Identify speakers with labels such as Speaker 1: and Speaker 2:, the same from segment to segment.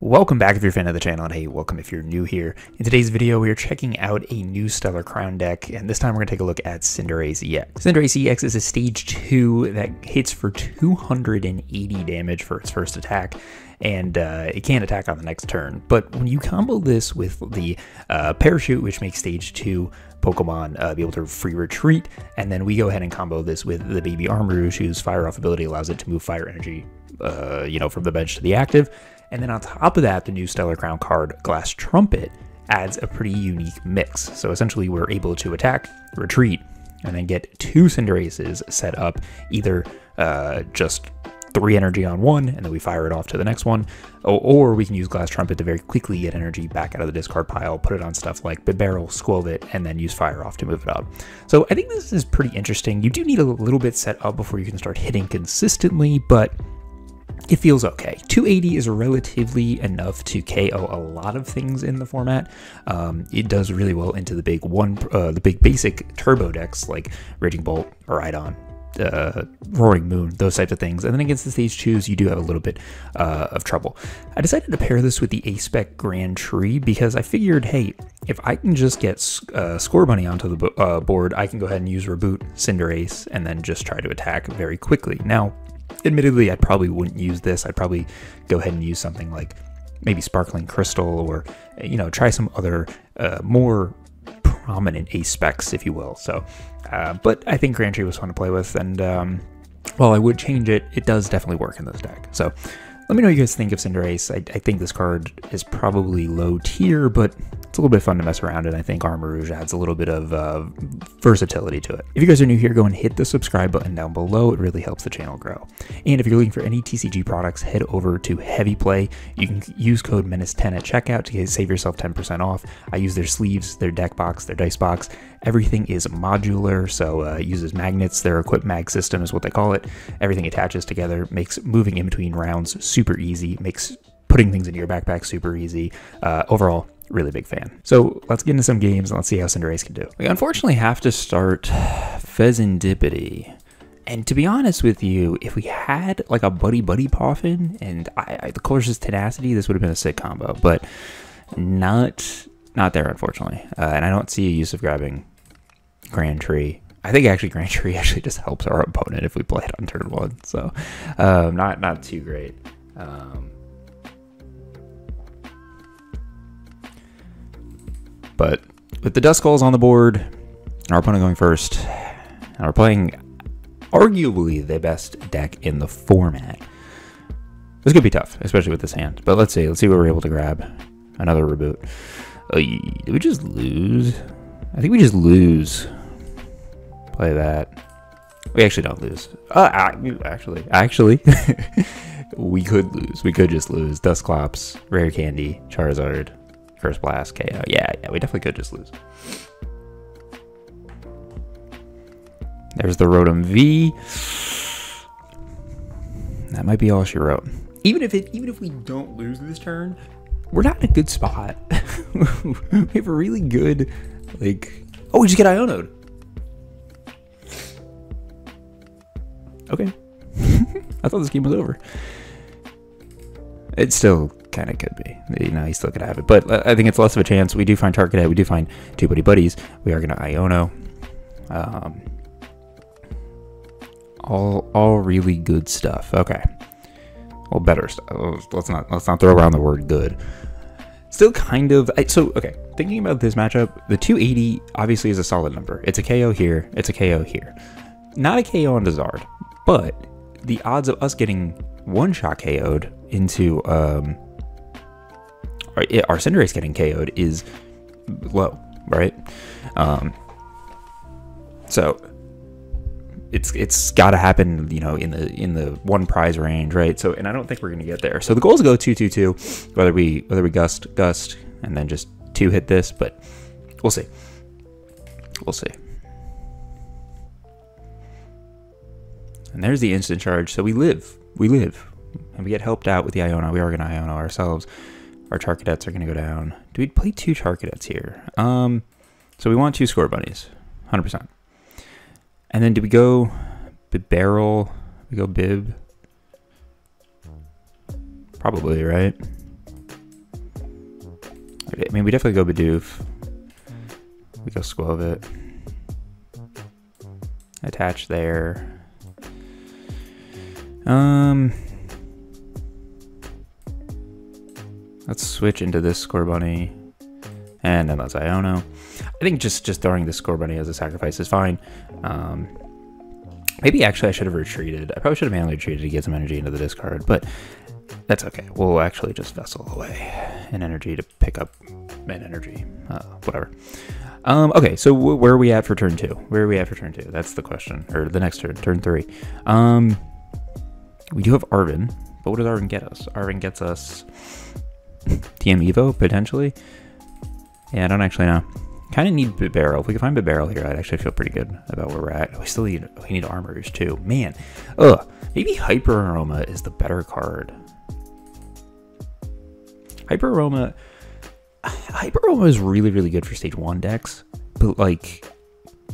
Speaker 1: Welcome back if you're a fan of the channel, and hey, welcome if you're new here. In today's video, we are checking out a new Stellar Crown deck, and this time we're going to take a look at Cinderace EX. Cinderace EX is a stage 2 that hits for 280 damage for its first attack, and it can't attack on the next turn. But when you combo this with the Parachute, which makes stage 2 Pokemon be able to free retreat, and then we go ahead and combo this with the baby Armarouge, whose Fire Off ability allows it to move Fire Energy, from the bench to the active. And then on top of that, the new Stellar Crown card, Glass Trumpet, adds a pretty unique mix. So essentially we're able to attack, retreat, and then get 2 Cinderaces set up, either just 3 energy on one, and then we fire it off to the next one, or we can use Glass Trumpet to very quickly get energy back out of the discard pile, put it on stuff like Bibarel, Skwovet, and then use Fire Off to move it up. So I think this is pretty interesting. You do need a little bit set up before you can start hitting consistently, but it feels okay. 280 is relatively enough to KO a lot of things in the format. It does really well into the big basic turbo decks like Raging Bolt, Rhydon, Roaring Moon, those types of things. And then against the stage 2s, you do have a little bit of trouble. I decided to pair this with the A-Spec Grand Tree because I figured, hey, if I can just get Scorbunny onto the board, I can go ahead and use Raboot Cinderace and then just try to attack very quickly. Now, admittedly, I probably wouldn't use this. I'd probably go ahead and use something like maybe Sparkling Crystal, or try some other more prominent ace specs, if you will. So but I think Grand Tree was fun to play with, and while I would change it, it does definitely work in this deck. So let me know what you guys think of Cinderace. I think this card is probably low tier, but it's a little bit fun to mess around, and I think Armarouge adds a little bit of versatility to it. If you guys are new here, go and hit the subscribe button down below. It really helps the channel grow. And if you're looking for any TCG products, head over to Heavy Play. You can use code Menace10 at checkout to save yourself 10% off. I use their sleeves, their deck box, their dice box. Everything is modular, so it uses magnets. Their Equip Mag system is what they call it. Everything attaches together, makes moving in between rounds super easy, makes putting things into your backpack super easy. Overall, really big fan. So let's get into some games and let's see how Cinderace can do. We unfortunately have to start Fezandipiti. And to be honest with you, if we had like a Buddy-Buddy Poffin and the Colress Tenacity, this would have been a sick combo, but not there, unfortunately. And I don't see a use of grabbing Grand Tree. I think actually Grand Tree actually just helps our opponent if we play it on turn 1. So not too great. But with the Duskulls on the board, our opponent going first, and we're playing arguably the best deck in the format. This could be tough, especially with this hand. But let's see what we're able to grab. Another Raboot. Did we just lose? I think we just lose. Play that. We actually don't lose. Actually, we could lose. We could just lose. Dusclops, Rare Candy, Charizard, Curse Blast, KO. Yeah, we definitely could just lose. There's the Rotom V. That might be all she wrote. Even if we don't lose this turn, we're not in a good spot. We have a really good, oh, we just get Iono'd. Okay. I thought this game was over. It still kind of could be. He still could have it. But I think it's less of a chance. We do find Charcadet. We do find 2 Buddy-Buddies. We are going to Iono. All really good stuff. Okay. Well, better stuff. Let's not throw around the word good. Still kind of. Okay. Thinking about this matchup, the 280 obviously is a solid number. It's a KO here. It's a KO here. Not a KO on Dazard, but the odds of us getting one-shot KO'd into our Cinderace getting KO'd is low, right? So it's got to happen, in the 1 prize range, right? So, and I don't think we're gonna get there. So the goal is to go 2-2-2, whether we gust, and then just 2 hit this, but we'll see. We'll see. And there's the instant charge. So we live, and we get helped out with the Iono. We are gonna Iono ourselves. Our Charcadets are gonna go down. Do we play 2 Charcadets here? So we want 2 Scorbunnies, 100%. And then do we go Bibarel? We go Bib? Probably, right? I mean, we definitely go Bidoof. We go Skwovet. Attach there. Let's switch into this Scorbunny, and then let's Iono. I think just throwing this Scorbunny as a sacrifice is fine. Maybe actually I should have retreated. I probably should have manually retreated to get some energy into the discard, but that's okay. We'll actually just vessel away an energy to pick up main energy. Whatever. Okay, so where are we at for turn 2? Where are we at for turn 2? That's the question, or the next turn, turn 3. We do have Arven, but what does Arven get us? Arven gets us TM Evo, potentially. Yeah, I don't actually know. Kind of need Bibarel. If we can find Bibarel here, I'd actually feel pretty good about where we're at. We still need Armarouge too. Man, maybe Hyper Aroma is the better card. Hyper Aroma is really, really good for stage 1 decks, but like,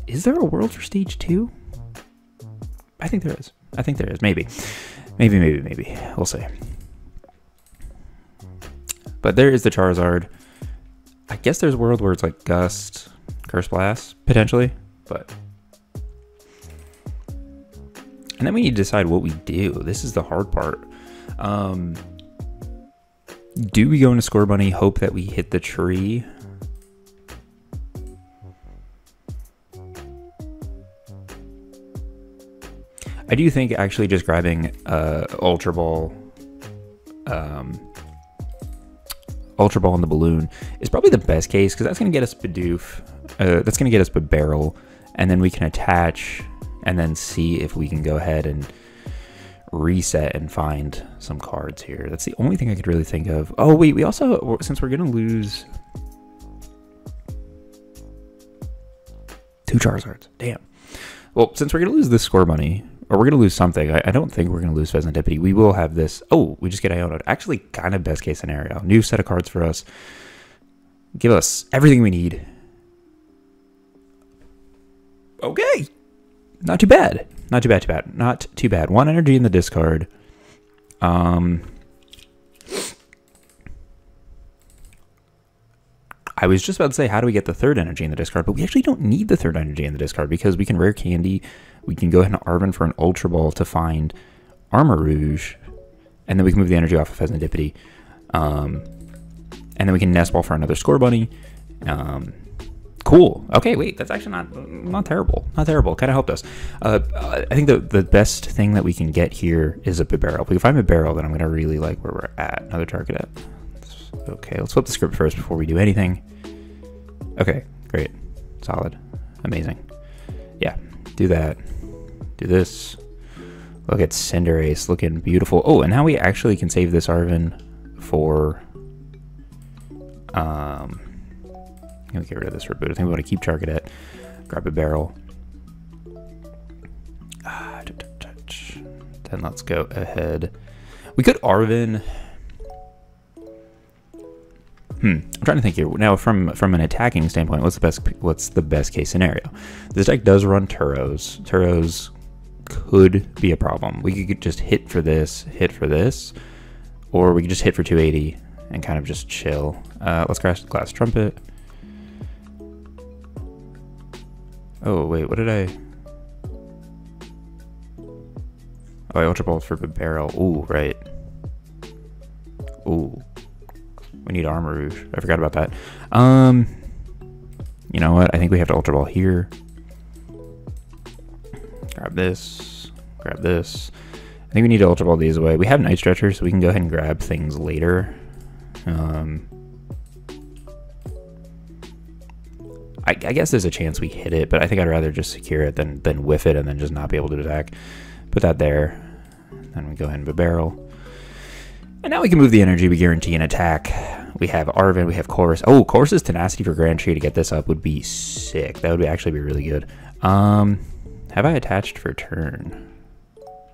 Speaker 1: is there a world for stage 2? I think there is. Maybe. We'll see. But there is the Charizard. I guess there's a world where it's like Gust, Curse Blast, potentially, but... And then we need to decide what we do. This is the hard part. Do we go into Scorbunny, hope that we hit the tree? I do think actually just grabbing Ultra Ball in the balloon is probably the best case, because that's going to get us Bidoof, that's going to get us Bibarel, and then we can attach and then see if we can go ahead and reset and find some cards here. That's the only thing I could really think of. Oh wait, we also, since we're going to lose 2 Charizards, damn. Well, since we're going to lose this Scorbunny, or we're going to lose something, I don't think we're going to lose Fezandipiti. We will have this. Oh, we just get Iono. Actually, kind of best case scenario. New set of cards for us. Give us everything we need. Okay. Not too bad. Not too bad. 1 energy in the discard. I was just about to say, how do we get the 3rd energy in the discard? But we actually don't need the 3rd energy in the discard, because we can Rare Candy. We can go ahead and Arven for an Ultra Ball to find Armarouge, and then we can move the energy off of Fezandipiti. And then we can Nest Ball for another Scorbunny. Cool. Okay, wait, that's actually not terrible. Not terrible. Kind of helped us. I think the best thing that we can get here is a Bibarel. If we can find Bibarel, then I'm going to really like where we're at. Another Charcadet. Okay, let's flip the script first before we do anything. Okay, great. Solid. Amazing. Yeah, do that. Do this. Look at Cinderace looking beautiful. Oh, and now we actually can save this Arven for... I'm going to get rid of this Raboot. I think we want to keep Charcadet. Grab a barrel. Then let's go ahead. We could Arven... I'm trying to think here. Now, from an attacking standpoint, what's the best case scenario? This deck does run Turos. Turos could be a problem. We could just hit for this, or we could just hit for 280 and kind of just chill. Let's crash the Glass Trumpet. Oh wait, what did I? Oh, I Ultra Balled for Bibarel. Ooh, right. Ooh. We need Armarouge. I forgot about that. You know what? I think we have to Ultra Ball here. Grab this. Grab this. I think we need to Ultra Ball these away. We have Night Stretcher, so we can go ahead and grab things later. I guess there's a chance we hit it, but I think I'd rather just secure it than whiff it and then just not be able to attack. Put that there. Then we go ahead and Bibarel. And now we can move the energy. We guarantee an attack. We have Arven. We have Colress. Oh, Colress's Tenacity for Grand Tree to get this up would be sick. That would actually be really good. Have I attached for turn?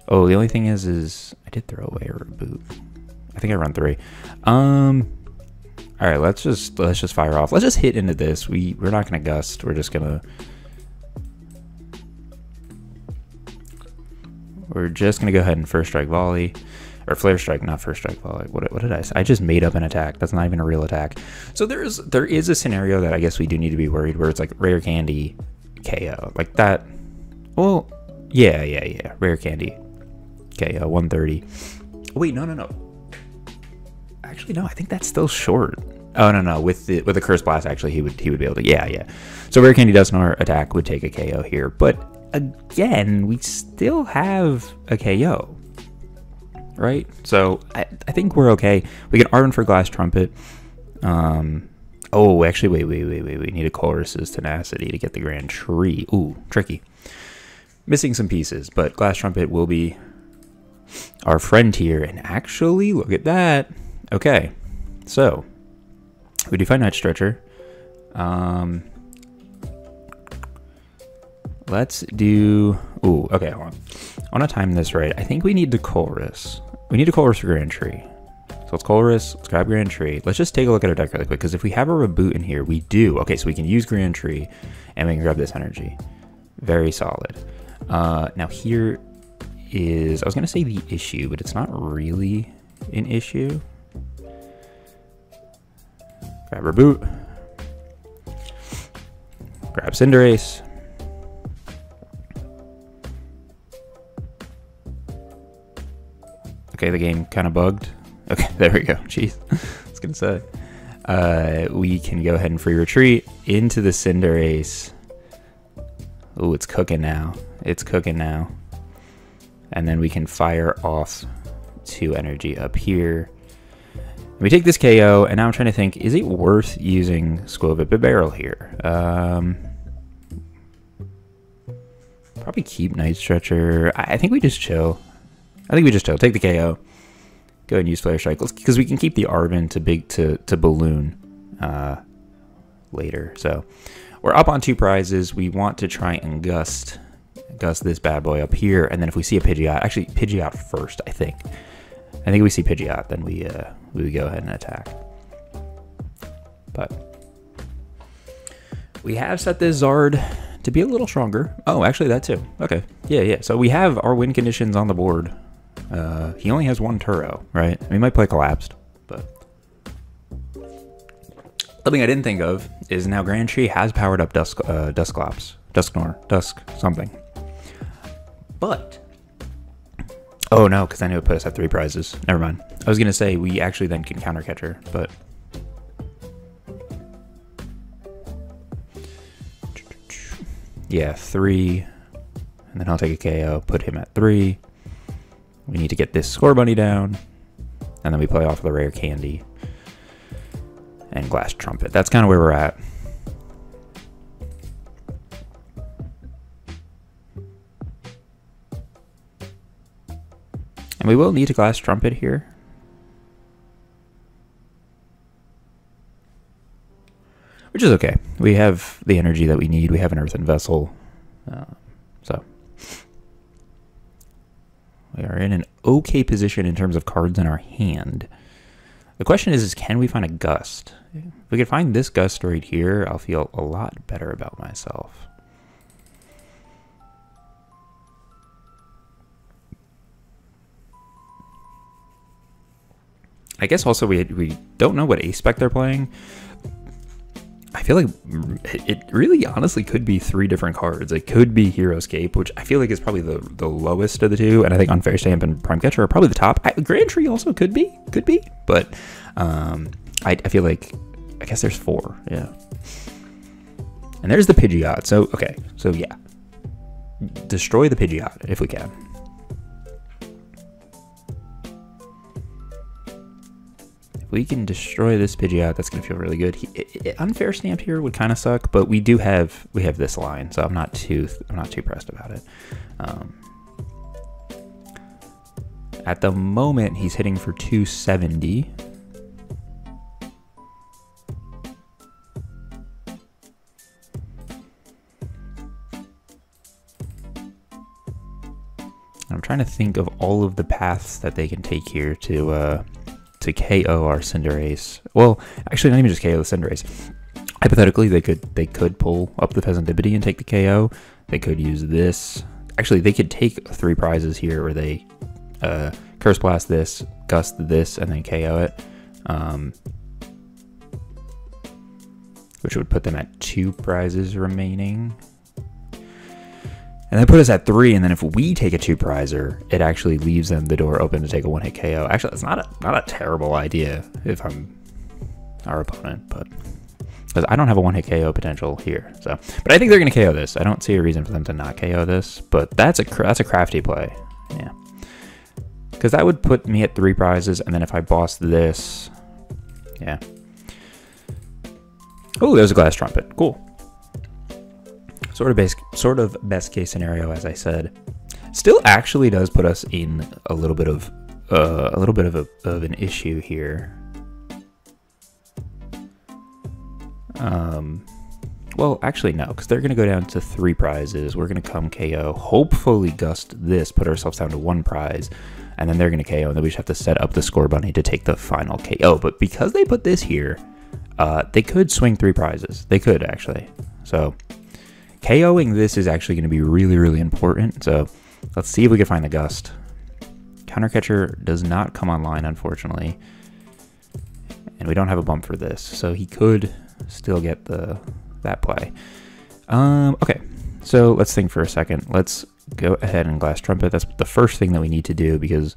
Speaker 1: Oh, the only thing is I did throw away a Raboot. I think I run 3. All right, let's just fire off. Let's just hit into this. We're not gonna gust. We're just gonna go ahead and first strike volley. or Flare Strike, not First Strike Ball. Like, what did I say? I just made up an attack. That's not even a real attack. So there is a scenario that I guess we do need to be worried, where it's like Rare Candy KO. Like that. Well, yeah. Rare Candy KO, 130. Wait, no. Actually, no, I think that's still short. Oh, no. With the Curse Blast, actually, he would be able to. Yeah. So Rare Candy Dusknoir attack would take a KO here. But again, we still have a KO. Right? So I think we're okay. We get Arven for Glass Trumpet. Oh, actually, wait. We need a Colress's Tenacity to get the Grand Tree. Ooh, tricky. Missing some pieces, but Glass Trumpet will be our friend here. And actually, look at that. Okay, so we do find Night Stretcher. Let's do... Ooh, okay, hold on. I want to time this right. I think we need the Colress. We need a Colress for Grand Tree. So let's Colress, let's grab Grand Tree. Let's just take a look at our deck really quick, because if we have a Raboot in here, we do. Okay, so we can use Grand Tree, and we can grab this energy. Very solid. Now here is... I was going to say the issue, but it's not really an issue. Grab Raboot. Grab Cinderace. Okay, the game kind of bugged. Okay, there we go. Jeez, I was going to say. We can go ahead and free retreat into the Cinderace. Ooh, it's cooking now. It's cooking now. And then we can fire off 2 energy up here. We take this KO, and now I'm trying to think, is it worth using Skwovet Bibarel here? Probably keep Night Stretcher. I think we just chill. Take the KO. Go ahead and use Flare Strike, because we can keep the Arven to Balloon later. So we're up on 2 prizes. We want to try and gust this bad boy up here, and then if we see a Pidgeot, actually Pidgeot first, I think we see Pidgeot, then we go ahead and attack. But we have set this Zard to be a little stronger. Oh, actually that too. Okay, yeah. So we have our win conditions on the board. He only has 1 Turo, right? We might play Collapsed, but something I didn't think of is now Grand Tree has powered up Dusknoir, Dusk something. But oh no, because I knew it put us at 3 prizes. Never mind. I was gonna say we actually then can counter catcher, but yeah, 3, and then I'll take a KO, put him at 3. We need to get this Scorbunny down, and then we play off the Rare Candy and Glass Trumpet. That's kind of where we're at. And we will need a Glass Trumpet here. Which is okay. We have the energy that we need. We have an Earthen Vessel. So we are in an okay position in terms of cards in our hand. The question is can we find a Gust? If we could find this Gust right here, I'll feel a lot better about myself. I guess also we don't know what A-Spec they're playing. I feel like it really honestly could be 3 different cards. It could be Heroescape, which I feel like is probably the lowest of the 2, and I think Unfair Stamp and Prime Catcher are probably the top. Grand Tree also could be, but I feel like, I guess there's 4, yeah. And there's the Pidgeot, so okay, so yeah. Destroy the Pidgeot if we can. We can destroy this Pidgeot. That's gonna feel really good. Unfair Stamp here would kind of suck, but we have this line, so I'm not too pressed about it. At the moment, he's hitting for 270. I'm trying to think of all of the paths that they can take here to KO our Cinderace. Well, actually, not even just KO the Cinderace. Hypothetically, they could pull up the Fezandipiti and take the KO. They could use this. Actually, they could take 3 prizes here, or they Curse Blast this, Gust this, and then KO it. Which would put them at 2 prizes remaining. And then put us at 3, and then if we take a 2-prizer, it actually leaves them the door open to take a 1-hit KO. Actually, that's not a terrible idea if I'm our opponent, but because I don't have a 1-hit KO potential here. So, but I think they're gonna KO this. I don't see a reason for them to not KO this, but that's a crafty play. Yeah, because that would put me at 3 prizes, and then if I boss this, yeah. Oh, there's a Glass Trumpet. Cool. Sort of best case scenario, as I said. Still, actually, does put us in a little bit of an issue here. Well, actually, no, because they're going to go down to 3 prizes. We're going to come KO. Hopefully, Gust this, put ourselves down to 1 prize, and then they're going to KO, and then we just have to set up the Scorbunny to take the final KO. But because they put this here, they could swing 3 prizes. They could, actually. So KOing this is actually going to be really, really important. So let's see if we can find the Gust. Countercatcher does not come online, unfortunately. And we don't have a bump for this. So he could still get that play. Okay, so let's think for a second. Let's go ahead and Glass Trumpet. That's the first thing that we need to do because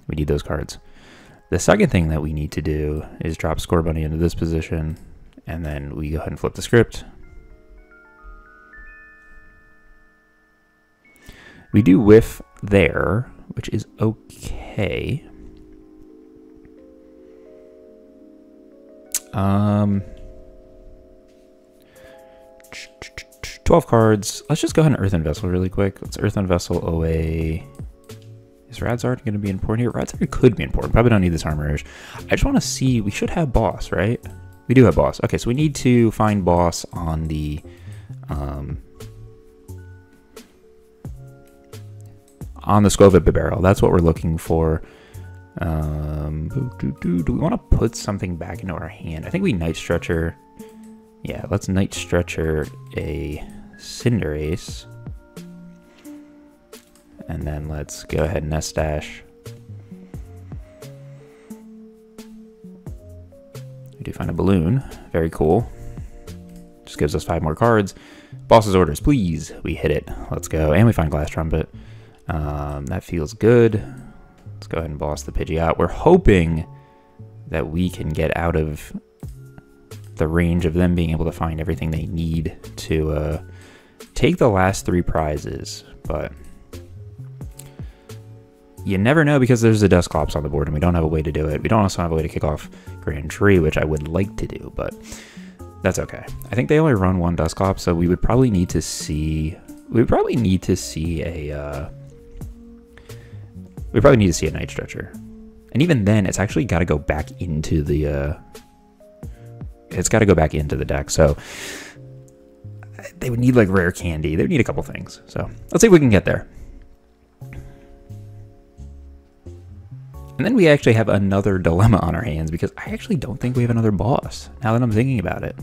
Speaker 1: we need those cards. The second thing that we need to do is drop Scorbunny into this position, and then we go ahead and flip the script. We do whiff there, which is okay. 12 cards. Let's just go ahead and Earthen Vessel really quick. Let's Earthen Vessel away. Is Radzard going to be important here? Radzard could be important. Probably don't need this Armarouge. I just want to see. We should have Boss, right? We do have Boss. Okay, so we need to find Boss on the Skwovet Bibarel. That's what we're looking for. Do we want to put something back into our hand? I think we Night Stretcher. Yeah, let's Night Stretcher a Cinderace. And then let's go ahead and Nest Dash. We do find a balloon. Very cool. Just gives us 5 more cards. Boss's orders, please. We hit it. Let's go. And we find Glass Trumpet. That feels good. Let's go ahead and boss the Pidgey out. We're hoping that we can get out of the range of them being able to find everything they need to take the last 3 prizes. But you never know because there's a Dusclops on the board and we don't have a way to do it. We don't also have a way to kick off Grand Tree, which I would like to do, but that's okay. I think they only run 1 Dusclops, so we would probably need to see. We probably need to see a. We probably need to see a Night Stretcher, and even then, it's actually got to go back into the. It's got to go back into the deck, so they would need like Rare Candy. They would need a couple things. So let's see if we can get there. And then we actually have another dilemma on our hands because I actually don't think we have another boss, now that I'm thinking about it.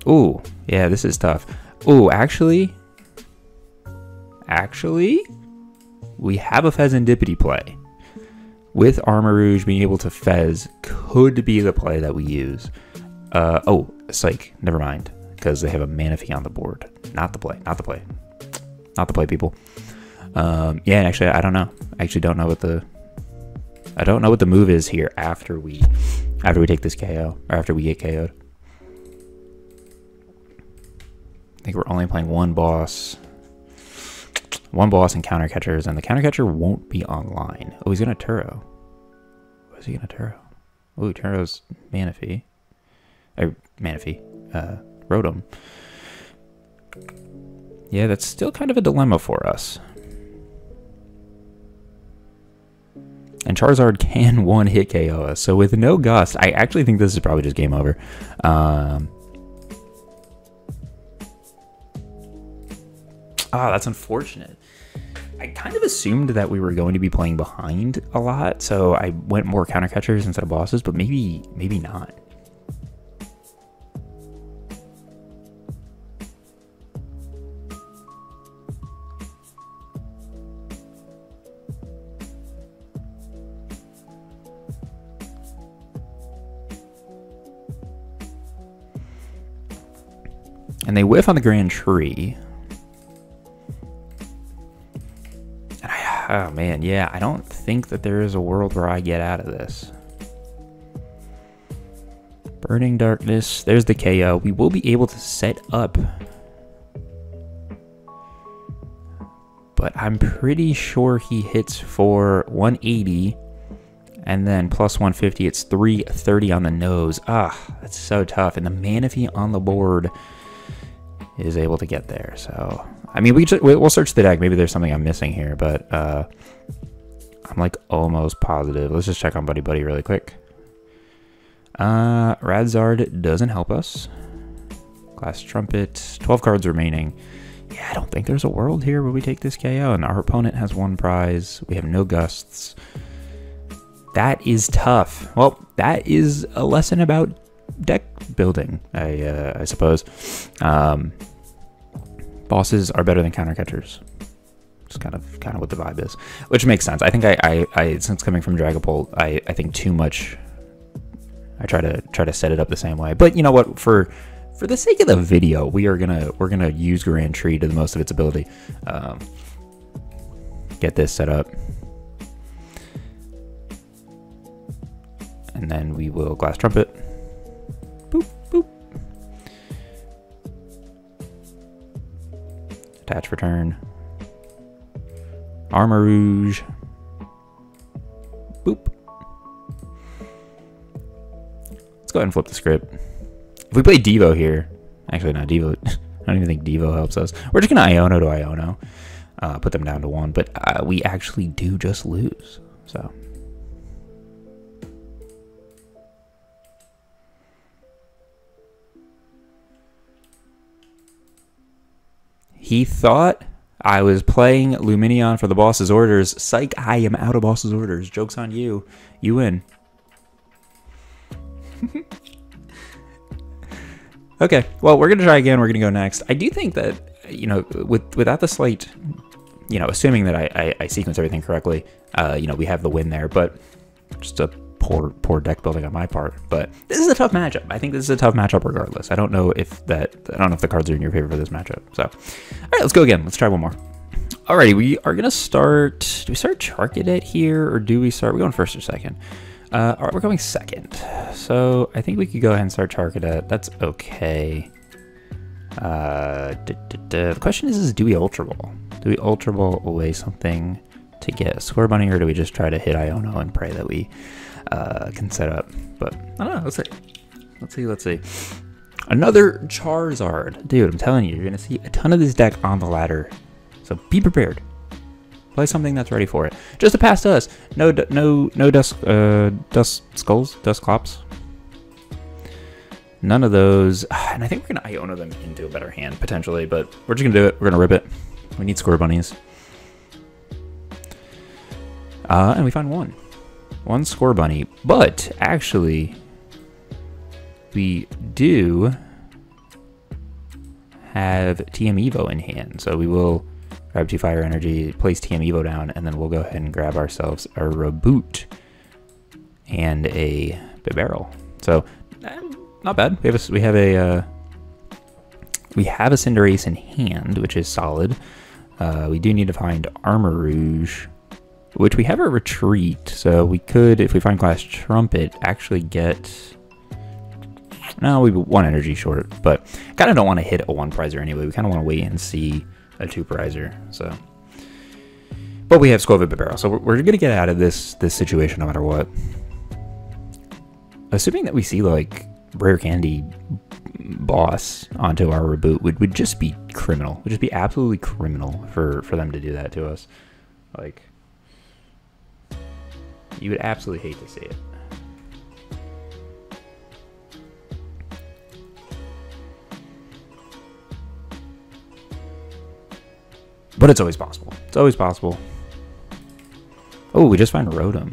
Speaker 1: Ooh, yeah, this is tough. Ooh, actually, we have a Fezandipiti play. With Armarouge being able to Fez could be the play that we use. Oh, Psych, never mind, because they have a Menace on the board. Not the play, not the play. Not the play, people. Yeah, actually, I don't know. I actually don't know what the move is here after we take this KO, or after we get KO'd. I think we're only playing 1 boss. 1 boss and counter catchers, and the counter catcher won't be online. Oh, he's gonna Turo. What is he gonna Turo? Oh, Turo's Manaphy. Manaphy. Rotom. Yeah, that's still kind of a dilemma for us. And Charizard can 1-hit KO us. So with no Gust, I actually think this is probably just game over. That's unfortunate. I kind of assumed that we were going to be playing behind a lot, so I went more counter catchers instead of bosses, but maybe not. And they whiff on the Grand Tree. And oh man, yeah, I don't think that there is a world where I get out of this. Burning Darkness, there's the KO. We will be able to set up. But I'm pretty sure he hits for 180. And then plus 150, it's 330 on the nose. Ah, that's so tough. And the Manaphy on the board is able to get there. So, I mean, we'll search the deck. Maybe there's something I'm missing here, but I'm like almost positive. Let's just check on Buddy-Buddy really quick. Radzard doesn't help us. Glass Trumpet, 12 cards remaining. Yeah, I don't think there's a world here where we take this KO, and our opponent has one prize. We have no gusts. That is tough. Well, that is a lesson about deck building, I suppose. Bosses are better than counter catchers. It's kind of what the vibe is, which makes sense. I think I since coming from Dragapult, I think too much. I try to set it up the same way, but you know what? For the sake of the video, we're gonna use Grand Tree to the most of its ability. Get this set up, and then we will Glass Trumpet. Boop boop. Attach return. Armarouge. Boop. Let's go ahead and flip the script. If we play Devo here, actually not Devo, I don't even think Devo helps us. We're just gonna Iono to Iono, put them down to 1, but we actually do just lose, so. He thought I was playing Lumineon for the boss's orders. Psych, I am out of boss's orders. Joke's on you. You win. Okay, well, we're going to try again. We're going to go next. I do think that, you know, without the slight, you know, assuming that I sequence everything correctly, you know, we have the win there, but just a poor deck building on my part. But this is a tough matchup. I think this is a tough matchup regardless. I don't know if the cards are in your favor for this matchup. So, all right, let's go again. Let's try one more. Alrighty, we are going to start, do we start Charcadet here, or do we start, we're going first or second? All right, we're going second. So I think we could go ahead and start Charcadet. That's okay. The question is do we Ultra Ball? Do we Ultra Ball away something to get a Scorbunny, or do we just try to hit Iono and pray that we can set up? But I don't know. Let's see. Another Charizard. Dude, I'm telling you, you're going to see a ton of this deck on the ladder. So be prepared. Play something that's ready for it. Just to pass us. No dust skulls, dust clops. None of those. And I think we're gonna Iono them into a better hand potentially, but we're just gonna do it. We're gonna rip it. We need Scorbunnies. And we find one Scorbunny, but actually we do have TM Evo in hand, so we will grab 2 Fire Energy, place TM Evo down, and then we'll go ahead and grab ourselves a Raboot and a Bibarel. So not bad. We have a Cinderace in hand, which is solid. We do need to find Armarouge, which we have a retreat. So we could, if we find Glass Trumpet, actually get. No, we 1 energy short, but kind of don't want to hit a 1 prizer anyway. We kind of want to wait and see a 2 prizer. So, but we have Skwovet Bibarel, so we're gonna get out of this situation no matter what. Assuming that we see like Rare Candy boss onto our Raboot would just be criminal. Would just be absolutely criminal for them to do that to us. Like, you would absolutely hate to see it. But it's always possible. It's always possible. Oh, we just find Rotom.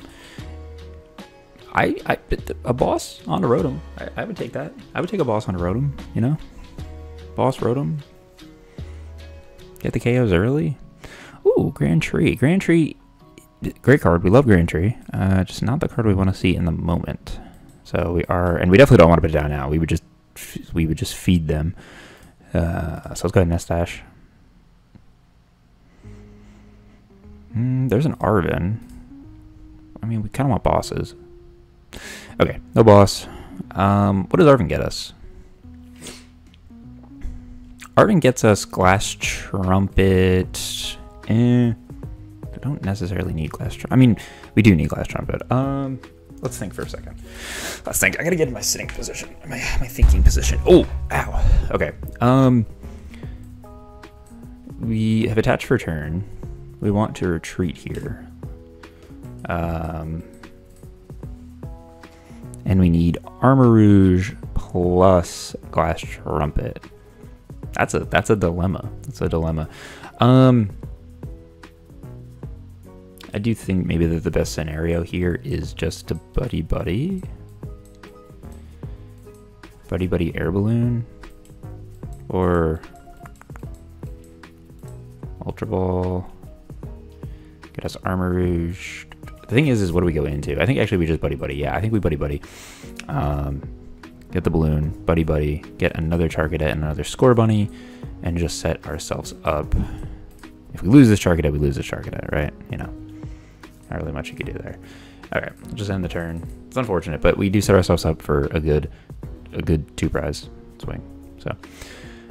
Speaker 1: A boss on a Rotom. I would take that. I would take a boss on a Rotom, you know? Boss Rotom. Get the KOs early. Ooh, Grand Tree. Grand Tree, great card. We love Grand Tree. Just not the card we want to see in the moment. So we are, and we definitely don't want to put it down now. We would just feed them. So let's go ahead and Nest Dash. There's an Arven. I mean, we kind of want bosses. Okay, no boss. What does Arven get us? Arven gets us Glass Trumpet. I don't necessarily need Glass Trumpet. I mean, we do need Glass Trumpet. Let's think for a second. Let's think. I gotta get in my sitting position, my thinking position. Oh, ow. Okay. We have attached for turn. We want to retreat here. And we need Armarouge plus Glass Trumpet. That's a dilemma. That's a dilemma. I do think maybe that the best scenario here is just to Buddy-Buddy Air Balloon or Ultra Ball. Get us Armarouge. The thing is what do we go into? I think actually we just Buddy-Buddy. Yeah, I think we Buddy-Buddy. Get the balloon, Buddy-Buddy, get another Charcadet and another Scorbunny, and just set ourselves up. If we lose this Charcadet, we lose this Charcadet, right? You know, not really much you could do there. All right, we'll just end the turn. It's unfortunate, but we do set ourselves up for a good 2-prize swing. So,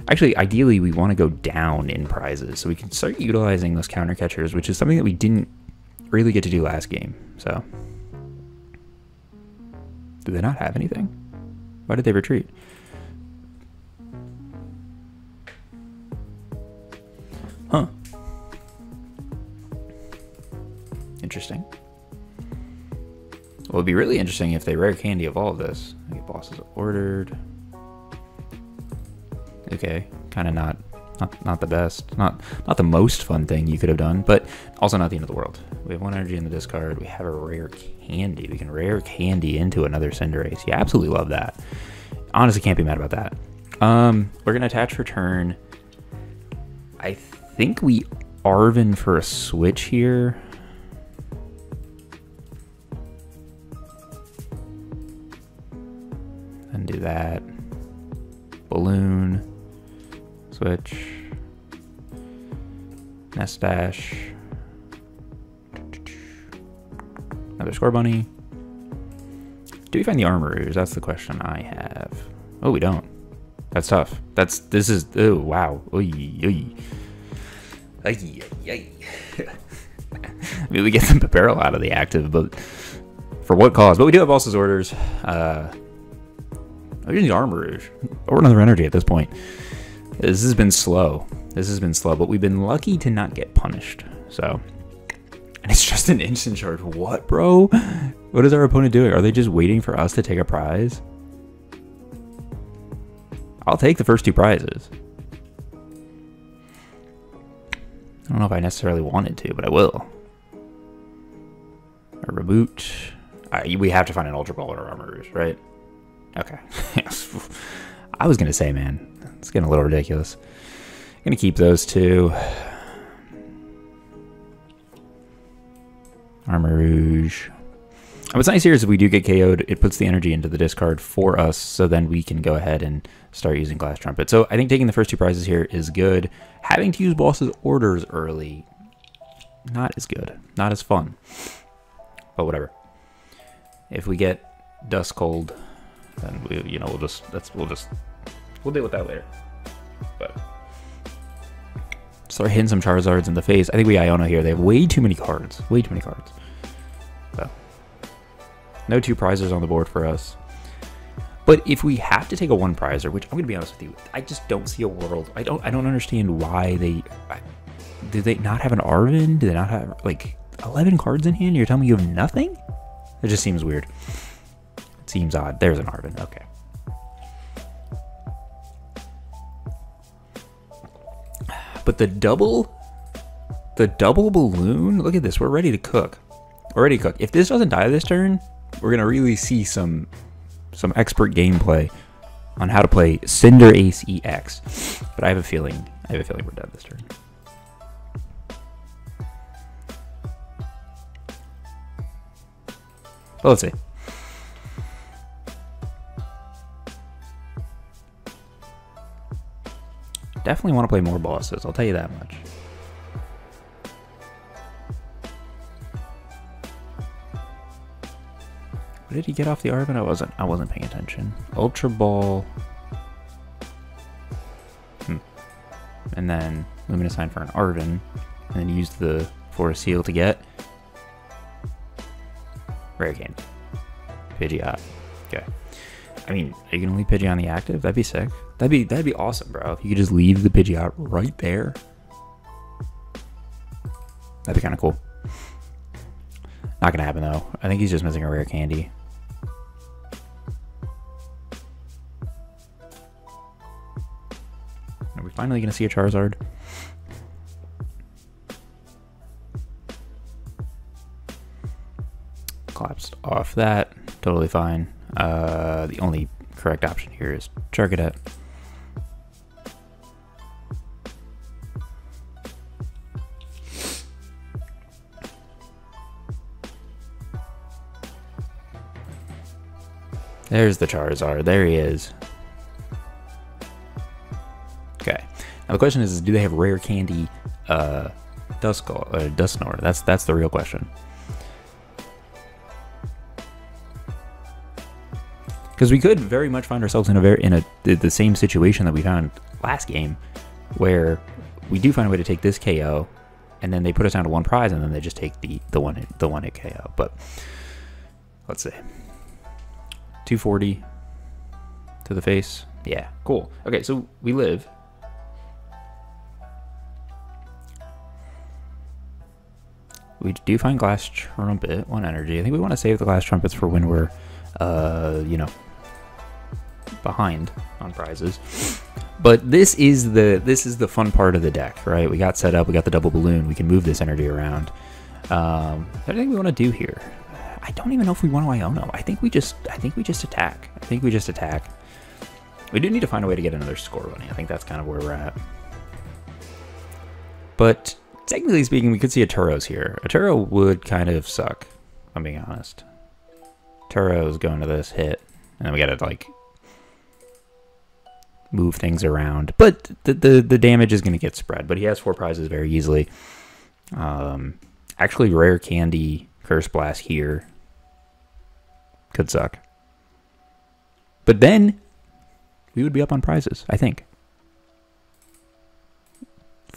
Speaker 1: actually, ideally, we want to go down in prizes so we can start utilizing those counter catchers, which is something that we didn't really get to do last game. So, do they not have anything? Why did they retreat? Huh. Interesting. Well, it'd be really interesting if they Rare Candy evolve this. I get bosses ordered. Okay, kind of not the best. Not the most fun thing you could have done, but also not the end of the world. We have 1 energy in the discard. We have a Rare Candy. We can Rare Candy into another Cinderace. Yeah, absolutely love that. Honestly, can't be mad about that. We're gonna attach for turn. I think we Arven for a switch here. And do that. Balloon. Switch. Nest Dash. Another Scorbunny. Do we find the Armarouge? That's the question I have. Oh, we don't. That's tough. This is, oh, wow. Oy, oy. Ay, ay, ay. I mean, we get some Bibarel out of the active, but for what cause? But we do have Boss's orders. We need Armarouge or another energy at this point. This has been slow. But we've been lucky to not get punished. So, and it's just an instant charge. What, bro? What is our opponent doing? Are they just waiting for us to take a prize? I'll take the first 2 prizes. I don't know if I necessarily wanted to, but I will. A Raboot. We have to find an Ultra Ball or Armarouge, right? Okay. I was going to say, man, it's getting a little ridiculous. I'm going to keep those 2. Armarouge. What's nice here is if we do get KO'd, it puts the energy into the discard for us, so then we can go ahead and start using Glass Trumpet. So I think taking the first 2 prizes here is good. Having to use boss's orders early, not as good, not as fun, but whatever. If we get Dust Cold, then we'll deal with that later. But start hitting some Charizards in the face. I think we Iono here. They have way too many cards. Way too many cards. So no 2 prizes on the board for us. But if we have to take a 1 prizer, which I'm going to be honest with you, I just don't see a world. I don't understand why do they not have an Arven? Do they not have like 11 cards in hand? You're telling me you have nothing? It just seems weird. It seems odd. There's an Arven. Okay. But the double balloon, look at this. We're ready to cook. We're ready to cook. If this doesn't die this turn, we're going to really see some expert gameplay on how to play Cinderace EX. But I have a feeling we're dead this turn. But let's see. Definitely want to play more bosses, I'll tell you that much. What did he get off the Arven? I wasn't paying attention. Ultra Ball. And then Lumineon for an Arven. And then used the Forest Seal to get Rare Candy. Pidgeot. Okay. I mean, are you gonna leave Pidgeot on the active? That'd be sick. That'd be awesome, bro. If you could just leave the Pidgeot right there. That'd be kind of cool. Not gonna happen though. I think he's just missing a Rare Candy. Are we finally gonna see a Charizard? Collapsed off that. Totally fine. The only correct option here is Charcadet. There's the Charizard. There he is. Okay. Now the question is do they have Rare Candy Dusknoir? That's the real question. Because we could very much find ourselves in the same situation that we found last game, where we do find a way to take this KO, and then they put us down to one prize, and then they just take the one hit KO. But let's see, 240 to the face. Yeah, cool. Okay, so we live. We do find Glass Trumpet, 1 energy. I think we want to save the Glass Trumpets for when we're, you know, behind on prizes. But this is the fun part of the deck, right? We got set up, we got the double balloon, we can move this energy around. Everything we want to do here. I don't even know if we want to Iono. I think we just attack. We do need to find a way to get another Scorbunny. I think that's kind of where we're at. But technically speaking, we could see a Turos here. A Turo would kind of suck, if I'm being honest. Turo's going to this hit, and then we gotta like move things around. But the damage is gonna get spread. But he has 4 prizes very easily. Actually, Rare Candy Curse Blast here could suck. But then we would be up on prizes, I think.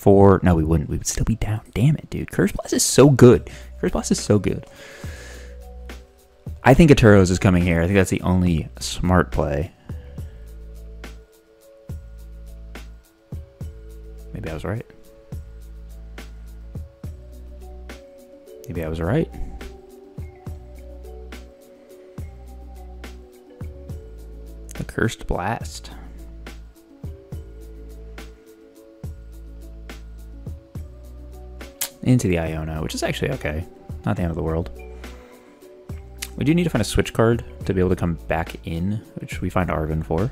Speaker 1: No, we wouldn't. We would still be down. Damn it, dude. Curse Blast is so good. Curse Blast is so good. I think a Turos is coming here. I think that's the only smart play. Maybe I was right. Maybe I was right. The Cursed Blast. Into the Iono, which is actually okay. Not the end of the world. We do need to find a switch card to be able to come back in, which we find Arven for.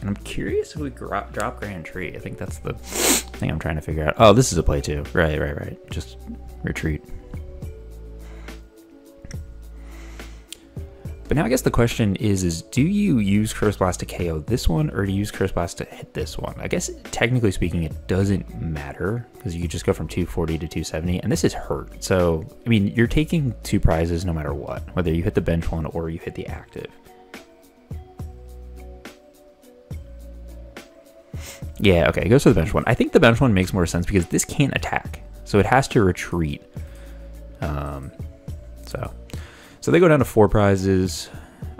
Speaker 1: And I'm curious if we drop Grand Tree. I think that's the thing I'm trying to figure out. Oh, this is a play too. Right. Just retreat. But now I guess the question is do you use Curse Blast to KO this one, or do you use Curse Blast to hit this one? I guess technically speaking, it doesn't matter, because you could just go from 240 to 270, and this is hurt. So, I mean, you're taking 2 prizes no matter what, whether you hit the bench one or you hit the active. Yeah, okay, it goes to the bench one. I think the bench one makes more sense because this can't attack, so it has to retreat. So they go down to 4 prizes.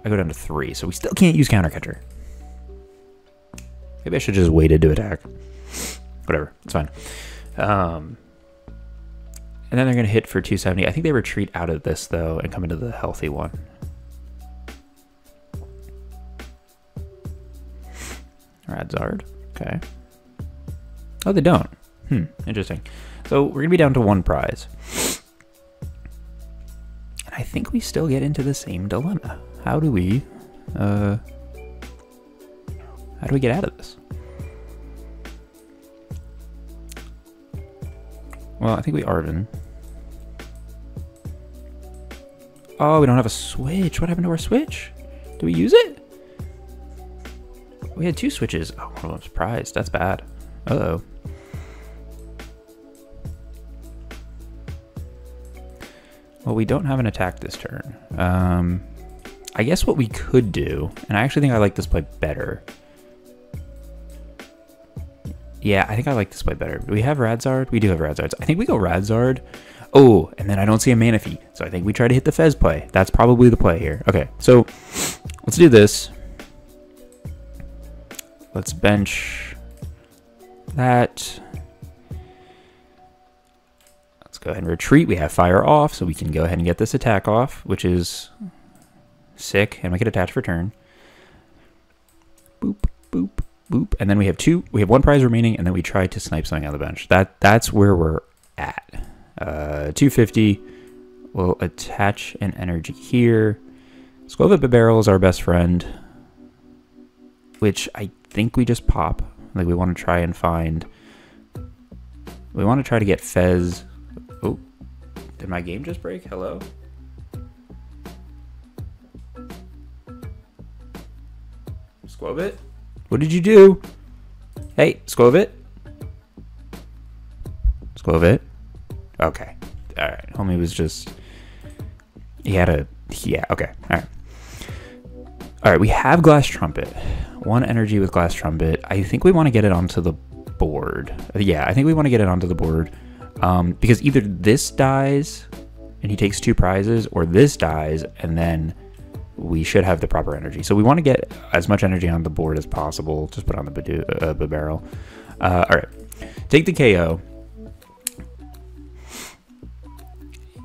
Speaker 1: I go down to 3, so we still can't use Counter Catcher. Maybe I should just waited to attack. Whatever, it's fine. And then they're gonna hit for 270. I think they retreat out of this though and come into the healthy one. Radzard, okay. Oh, they don't. Interesting. So we're gonna be down to 1 prize. I think we still get into the same dilemma. How do we get out of this? Well, I think we Arven. Oh, we don't have a Switch. What happened to our Switch? Do we use it? We had 2 switches. Oh, one of them's prized. That's bad. Uh-oh. Well, we don't have an attack this turn. I guess what we could do, and I actually think I like this play better. Yeah, I think I like this play better. Do we have Radzard? We do have Radzards. I think we go Radzard. Oh, and then I don't see a Manaphy, so I think we try to hit the Fez play. That's probably the play here. Okay, so let's do this. Let's bench that. Let's go ahead and retreat. We have fire off, so we can go ahead and get this attack off, which is sick, and we can attach for turn. Boop, boop, boop. And then we have 1 prize remaining, and then we try to snipe something on the bench. That's where we're at. 250. We'll attach an energy here. Skwovet Bibarel is our best friend, which I think we just pop. Like, we want to try and find... We want to try to get Fez... Oh, did my game just break? Hello? Skwovet? What did you do? Hey, Skwovet? Skwovet? Okay. Alright. Homie was just... He had a... Yeah, okay. Alright. Alright, we have Glass Trumpet. 1 energy with Glass Trumpet. I think we want to get it onto the board. Yeah, I think we want to get it onto the board. Because either this dies and he takes 2 prizes, or this dies and then we should have the proper energy. So we want to get as much energy on the board as possible. Just put on the Bibarel. Alright. Take the KO.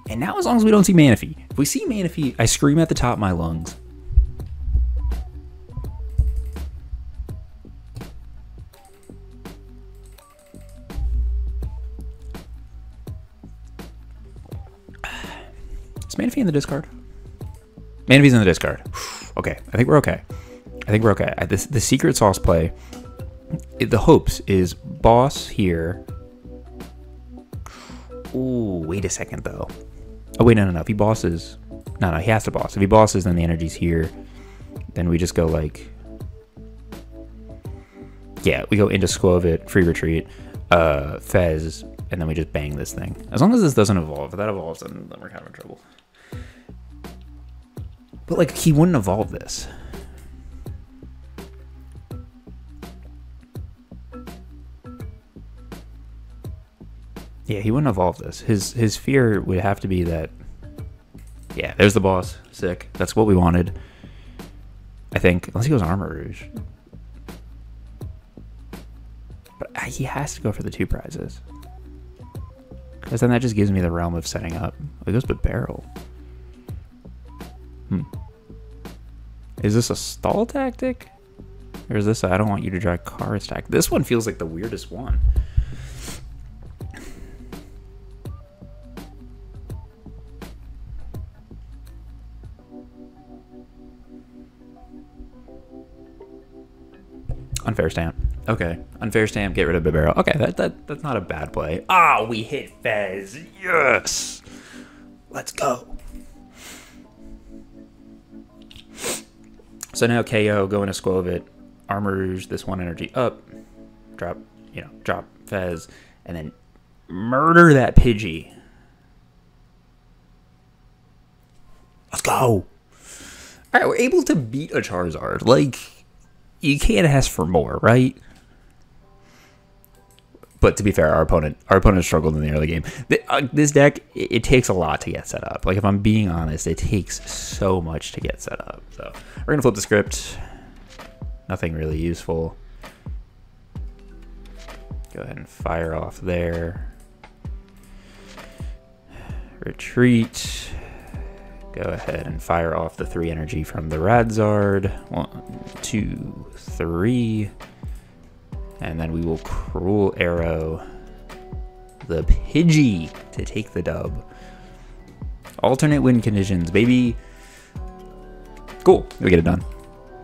Speaker 1: And now, as long as we don't see Manaphy. If we see Manaphy, I scream at the top of my lungs. Is Manaphy in the discard? Manaphy's in the discard. Okay, I think we're okay. I think we're okay. The secret sauce play, the hopes is boss here. Ooh, wait a second though. Oh wait, no. If he bosses, no, he has to boss. If he bosses, then the energy's here. Then we just go like, yeah, we go into Skwovet, free retreat, Fez, and then we just bang this thing. As long as this doesn't evolve. If that evolves, then we're kind of in trouble. But like, he wouldn't evolve this. Yeah, he wouldn't evolve this. His fear would have to be that... Yeah, there's the boss. Sick. That's what we wanted. I think. Unless he goes Armarouge. But he has to go for the 2 prizes. Because then that just gives me the realm of setting up. Oh, he goes Bibarel. Is this a stall tactic? Or is this a, I don't want you to draw cards tactic? This one feels like the weirdest one. Unfair stamp. Okay. Unfair stamp, get rid of Bibarel. Okay, that's not a bad play. Ah, we hit Fez. Yes. Let's go. So now KO, go into Skwovet, Armarouge, this 1 energy up, drop, drop Fez, and then murder that Pidgey. Let's go. All right, we're able to beat a Charizard. Like, you can't ask for more, right? But to be fair, our opponent struggled in the early game. This deck, it takes a lot to get set up. Like, if I'm being honest, it takes so much to get set up. So we're going to flip the script. Nothing really useful. Go ahead and fire off there. Retreat. Go ahead and fire off the 3 energy from the Radzard. 1, 2, 3. And then we will Cruel Arrow the Pidgey to take the dub. Alternate win conditions, baby. Cool, we get it done.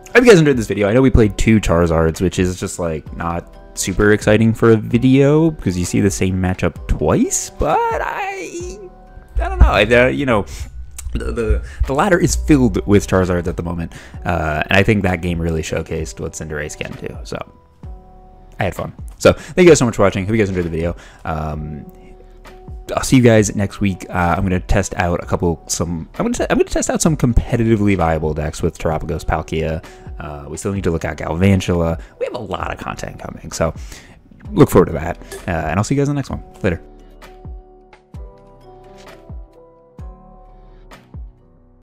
Speaker 1: I hope you guys enjoyed this video. I know we played 2 Charizards, which is just like not super exciting for a video because you see the same matchup twice, but I don't know. the ladder is filled with Charizards at the moment, and I think that game really showcased what Cinderace can do. So I had fun. So thank you guys so much for watching. Hope you guys enjoyed the video. I'll see you guys next week. I'm going to test out I'm going to test out some competitively viable decks with Terapagos, Palkia. We still need to look at Galvantula. We have a lot of content coming, so look forward to that. And I'll see you guys in the next one. Later.